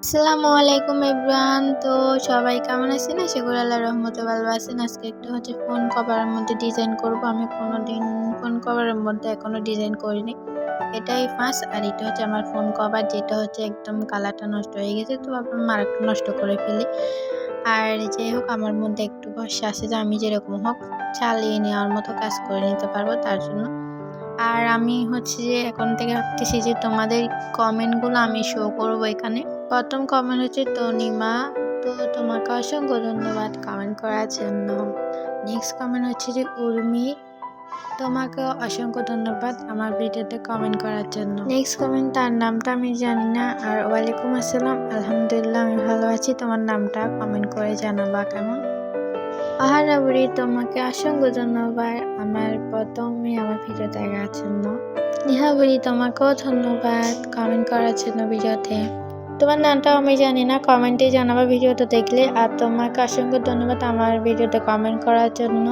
আসসালামু আলাইকুম এভরিওয়ান। তো সবাই কেমন আছেন? আশা করি আল্লাহর রহমতে ভালো আছেন। আজকে একটা ফোন কভারের মধ্যে ডিজাইন করব। আমি কোনোদিন ফোন কভারের মধ্যে এখনো ডিজাইন করিনি। এটাই ফার্স্ট। আর এটা আমার ফোন কভার, যেটা একদম কালারটা নষ্ট হয়ে গেছে। তো ভাবলাম আরেকটু নষ্ট করে ফেলি। আর যাই হোক, আমার মধ্যে একটু ভরসা আছে যে আমি যেরকম হোক চালিয়ে নেওয়ার মতো কাজ করে নিতে পারবো, তার জন্য। আর আমি যে এখন থেকে ভাবতেছি যে তোমাদের কমেন্টগুলো আমি শো করব এখানে। প্রথম কমেন্ট তনিমা। তো তোমাকে অসংখ্য ধন্যবাদ কমেন্ট করার জন্য। নেক্সট কমেন্ট যে উর্মি। তোমাকে অসংখ্য ধন্যবাদ আমার ভিডিওতে কমেন্ট করার জন্য। নেক্সট কমেন্ট, তার নামটা আমি জানি না। আর ওয়ালাইকুম আসসালাম, আলহামদুলিল্লাহ আমি ভালো আছি। তোমার নামটা কমেন্ট করে জানাবা কেমন। আহারাবুড়ি, তোমাকে অসংখ্য ধন্যবাদ আমার ভিডিও দেখার জন্য। নিহাবুড়ি, তোমাকেও ধন্যবাদ কমেন্ট করার জন্য ভিডিওতে। তোমার নামটাও আমি জানি না, কমেন্টে জানাবা ভিডিওটা দেখলে। আর তোমাকে অসংখ্য ধন্যবাদ আমার ভিডিওতে কমেন্ট করার জন্য।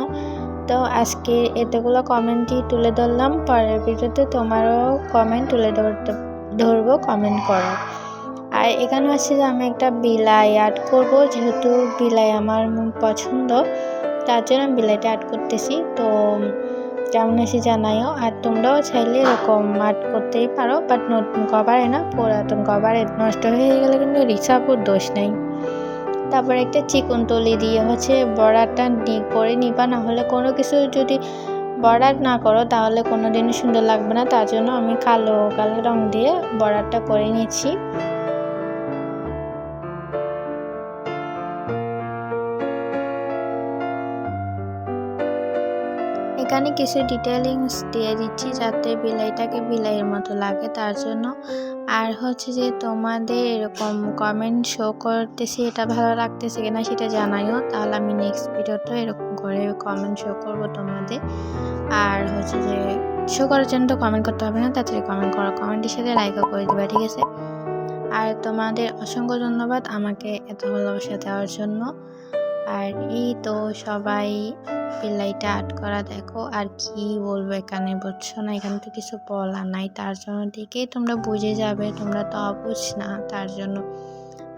তো আজকে এতগুলো কমেন্টই তুলে ধরলাম। পরের ভিডিওতে তোমারও কমেন্ট তুলে ধরবো, কমেন্ট করো। আর এখানে যে আমি একটা বিলাই অ্যাড করব, যেহেতু বিলাই আমার পছন্দ, তার জন্য আমি বিলাইটা অ্যাড করতেছি। তো কেমন জানাইও। আর তোমরাও চাইলে এরকম অ্যাড করতেই পারো, বাট নতুন কভারে না, পুরাতন কভারে নষ্ট হয়ে গেলে কিন্তু রিসাপুর দোষ নেই। তারপর একটা চিকন তলি দিয়ে বর্ডারটা করে নিবা, না হলে কোনো কিছু যদি বর্ডার না করো তাহলে কোনোদিনও সুন্দর লাগবে না। তার জন্য আমি কালো রং দিয়ে বর্ডারটা করে নিচ্ছি। এখানে কিছু ডিটেইলিংস দিয়ে দিচ্ছি যাতে বিলাইটাকে বিলাইয়ের মতো লাগে, তার জন্য। আর যে তোমাদের এরকম কমেন্ট শো করতেছি, এটা ভালো লাগতেছে কিনা সেটা জানাইও, তাহলে আমি নেক্সট ভিডিওতে এরকম করে কমেন্ট শো করব তোমাদের। আর যে শো করার জন্য তো কমেন্ট করতে হবে না, তাড়াতাড়ি কমেন্ট করো, কমেন্টের সাথে লাইকও করে দিবা, ঠিক আছে? আর তোমাদের অসংখ্য ধন্যবাদ আমাকে এত ভালোবাসা দেওয়ার জন্য। আর এই তো সবাই বিলাইটা অ্যাড করা দেখো। আর কি বলবো এখানে, বুঝছো না? এখানে তো কিছু বলা নাই, তার জন্য দেখেই তোমরা বুঝে যাবে, তোমরা তো অবুঝ না, তার জন্য।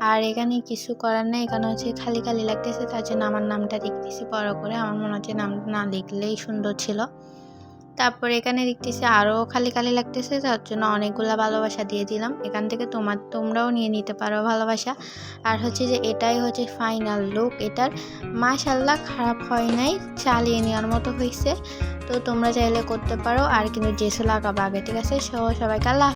আর এখানে কিছু করার নেই, এখানে খালি খালি লাগতেছে, তার জন্য আমার নামটা লিখতেছি বড় করে। আমার মনে হচ্ছে নামটা না লিখলেই সুন্দর ছিল। তারপর এখানে দেখতেছি আরও খালি খালি লাগতেছে, তার জন্য অনেকগুলা ভালোবাসা দিয়ে দিলাম। এখান থেকে তোমরাও নিয়ে নিতে পারো ভালোবাসা। আর যে এটাই ফাইনাল লুক এটার। মাশাআল্লাহ, খারাপ হয় নাই, চালিয়ে নেওয়ার মতো হয়েছে। তো তোমরা চাইলে করতে পারো। আর কিন্তু জেসও লাগাবো আগে, ঠিক আছে? সবাইকে আল্লাহ।